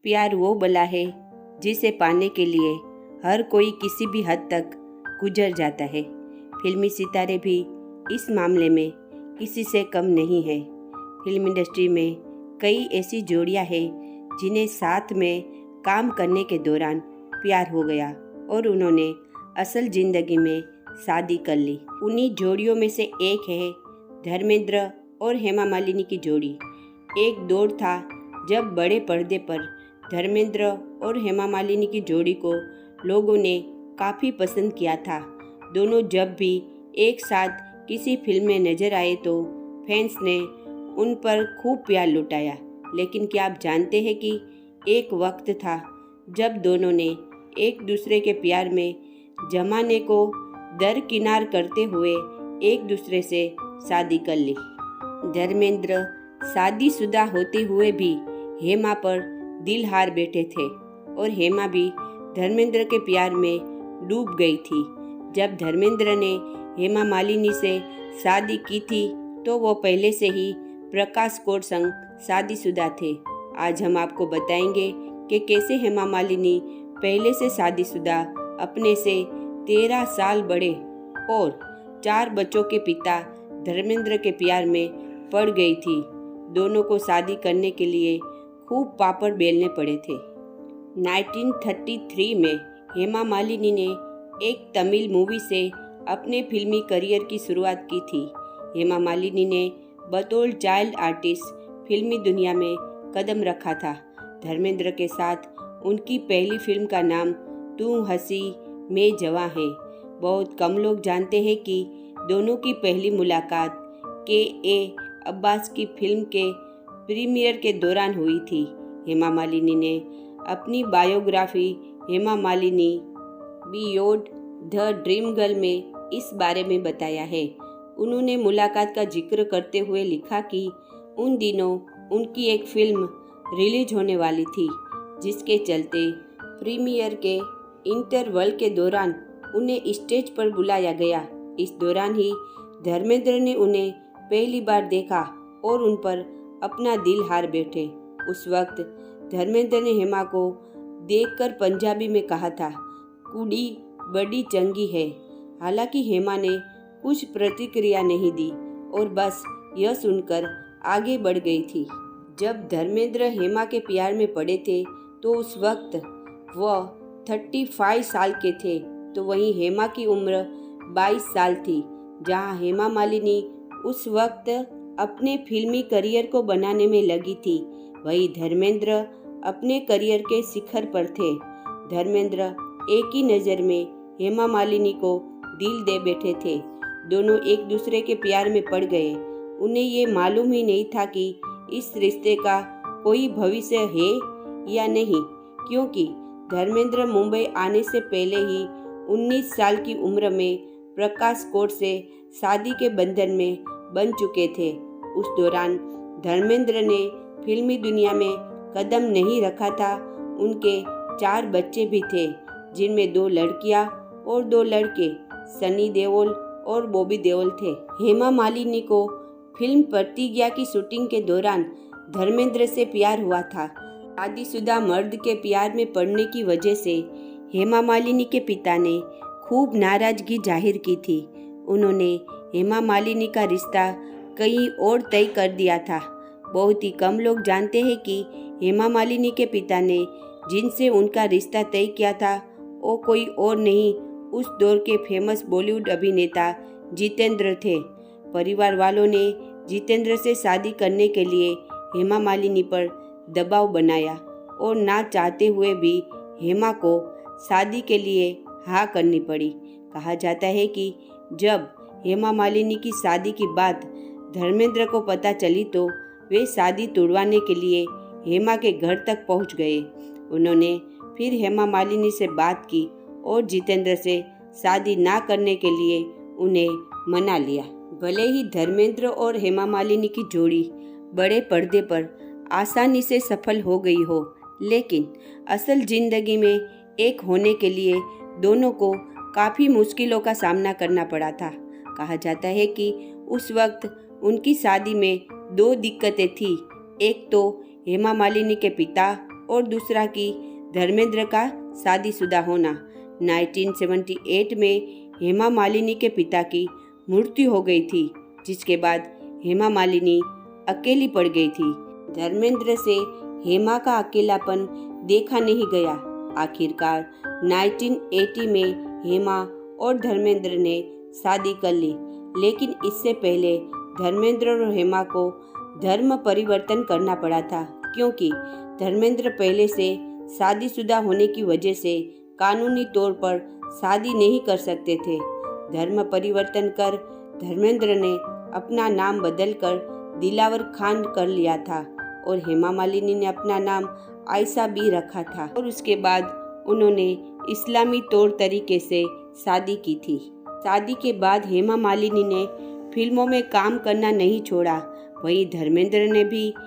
प्यार वो बला है जिसे पाने के लिए हर कोई किसी भी हद तक गुजर जाता है। फिल्मी सितारे भी इस मामले में किसी से कम नहीं है। फिल्म इंडस्ट्री में कई ऐसी जोड़ियां हैं जिन्हें साथ में काम करने के दौरान प्यार हो गया और उन्होंने असल ज़िंदगी में शादी कर ली। उन्हीं जोड़ियों में से एक है धर्मेंद्र और हेमा मालिनी की जोड़ी। एक दौर था जब बड़े पर्दे पर धर्मेंद्र और हेमा मालिनी की जोड़ी को लोगों ने काफ़ी पसंद किया था। दोनों जब भी एक साथ किसी फिल्म में नजर आए तो फैंस ने उन पर खूब प्यार लुटाया। लेकिन क्या आप जानते हैं कि एक वक्त था जब दोनों ने एक दूसरे के प्यार में जमाने को दरकिनार करते हुए एक दूसरे से शादी कर ली। धर्मेंद्र शादीशुदा होते हुए भी हेमा पर दिल हार बैठे थे और हेमा भी धर्मेंद्र के प्यार में डूब गई थी। जब धर्मेंद्र ने हेमा मालिनी से शादी की थी तो वो पहले से ही प्रकाश कोट संग शादीशुदा थे। आज हम आपको बताएंगे कि कैसे हेमा मालिनी पहले से शादीशुदा अपने से 13 साल बड़े और 4 बच्चों के पिता धर्मेंद्र के प्यार में पड़ गई थी। दोनों को शादी करने के लिए खूब पापड़ बेलने पड़े थे। 1933 में हेमा मालिनी ने एक तमिल मूवी से अपने फिल्मी करियर की शुरुआत की थी। हेमा मालिनी ने बतौर चाइल्ड आर्टिस्ट फिल्मी दुनिया में कदम रखा था। धर्मेंद्र के साथ उनकी पहली फिल्म का नाम तू हंसी मैं जवां है। बहुत कम लोग जानते हैं कि दोनों की पहली मुलाकात के अब्बास की फिल्म के प्रीमियर के दौरान हुई थी। हेमा मालिनी ने अपनी biography Hema Malini beyond the dream girl में इस बारे में बताया है। उन्होंने मुलाकात का जिक्र करते हुए लिखा कि उन दिनों उनकी एक फिल्म रिलीज होने वाली थी, जिसके चलते प्रीमियर के इंटरवल के दौरान उन्हें स्टेज पर बुलाया गया। इस दौरान ही धर्मेंद्र ने उन्हें पहली बार देखा और उन पर अपना दिल हार बैठे। उस वक्त धर्मेंद्र ने हेमा को देखकर पंजाबी में कहा था, कुड़ी बड़ी चंगी है। हालांकि हेमा ने कुछ प्रतिक्रिया नहीं दी और बस यह सुनकर आगे बढ़ गई थी। जब धर्मेंद्र हेमा के प्यार में पड़े थे तो उस वक्त वह 35 साल के थे, तो वहीं हेमा की उम्र 22 साल थी। जहां हेमा मालिनी उस वक्त अपने फिल्मी करियर को बनाने में लगी थी, वहीं धर्मेंद्र अपने करियर के शिखर पर थे। धर्मेंद्र एक ही नज़र में हेमा मालिनी को दिल दे बैठे थे। दोनों एक दूसरे के प्यार में पड़ गए। उन्हें ये मालूम ही नहीं था कि इस रिश्ते का कोई भविष्य है या नहीं, क्योंकि धर्मेंद्र मुंबई आने से पहले ही 19 साल की उम्र में प्रकाश कोट से शादी के बंधन में बन चुके थे। उस दौरान धर्मेंद्र ने फिल्मी दुनिया में कदम नहीं रखा था। उनके 4 बच्चे भी थे, जिनमें 2 लड़कियां और 2 लड़के सनी देओल और बॉबी देओल थे। हेमा मालिनी को फिल्म प्रतिज्ञा की शूटिंग के दौरान धर्मेंद्र से प्यार हुआ था। शादीशुदा मर्द के प्यार में पड़ने की वजह से हेमा मालिनी के पिता ने खूब नाराजगी जाहिर की थी। उन्होंने हेमा मालिनी का रिश्ता कहीं और तय कर दिया था। बहुत ही कम लोग जानते हैं कि हेमा मालिनी के पिता ने जिनसे उनका रिश्ता तय किया था वो कोई और नहीं, उस दौर के फेमस बॉलीवुड अभिनेता जितेंद्र थे। परिवार वालों ने जितेंद्र से शादी करने के लिए हेमा मालिनी पर दबाव बनाया और ना चाहते हुए भी हेमा को शादी के लिए हाँ करनी पड़ी। कहा जाता है कि जब हेमा मालिनी की शादी की बात धर्मेंद्र को पता चली तो वे शादी तोड़वाने के लिए हेमा के घर तक पहुंच गए। उन्होंने फिर हेमा मालिनी से बात की और जितेंद्र से शादी ना करने के लिए उन्हें मना लिया। भले ही धर्मेंद्र और हेमा मालिनी की जोड़ी बड़े पर्दे पर आसानी से सफल हो गई हो, लेकिन असल जिंदगी में एक होने के लिए दोनों को काफ़ी मुश्किलों का सामना करना पड़ा था। कहा जाता है कि उस वक्त उनकी शादी में 2 दिक्कतें थी। एक तो हेमा मालिनी के पिता और दूसरा कि धर्मेंद्र का शादीशुदा होना। 1978 में हेमा मालिनी के पिता की मृत्यु हो गई थी, जिसके बाद हेमा मालिनी अकेली पड़ गई थी। धर्मेंद्र से हेमा का अकेलापन देखा नहीं गया। आखिरकार 1980 में हेमा और धर्मेंद्र ने शादी कर ली, लेकिन इससे पहले धर्मेंद्र और हेमा को धर्म परिवर्तन करना पड़ा था, क्योंकि धर्मेंद्र पहले से शादीशुदा होने की वजह से कानूनी तौर पर शादी नहीं कर सकते थे। धर्म परिवर्तन कर धर्मेंद्र ने अपना नाम बदलकर दिलावर खान कर लिया था और हेमा मालिनी ने अपना नाम आयशा बी रखा था और उसके बाद उन्होंने इस्लामी तौर तरीके से शादी की थी। शादी के बाद हेमा मालिनी ने फिल्मों में काम करना नहीं छोड़ा। वहीं धर्मेंद्र ने भी